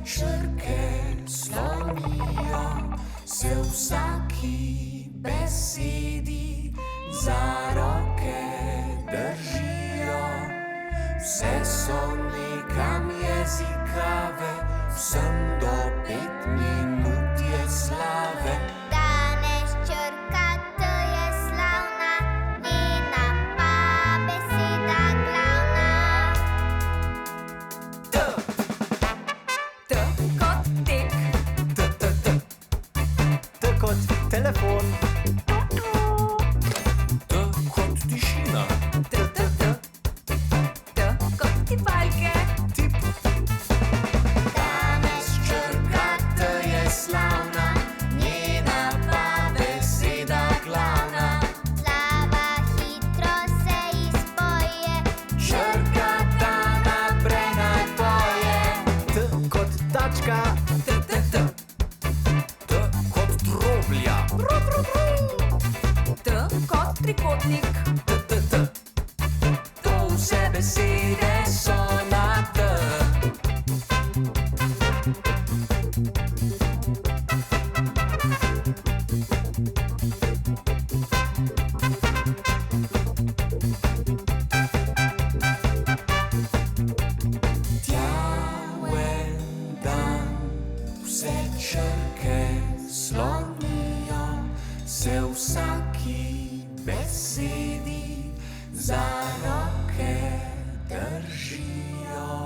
črke slonijo se v vsaki besedi, za roke držijo. Vse so nekam jezikave, vsem do 5 minut je slave. Danes črka T je slavna, njena pa beseda glavna. T, T kot tek, T, T, T, T kot telefon, T kot tišina, T, T, T, T kot tipalke, tip. Danes črka T je slavna, njena pa beseda glavna. Slava hitro se izpoje, Črka ta naprej naj poje. T kot tačka, T, T, T, T kot troblja, T kot trikotnik, T, T, T. To vse besede so na T. Tjaven dan, vse črke slonijo se v vsaki besedi, za roke držijo.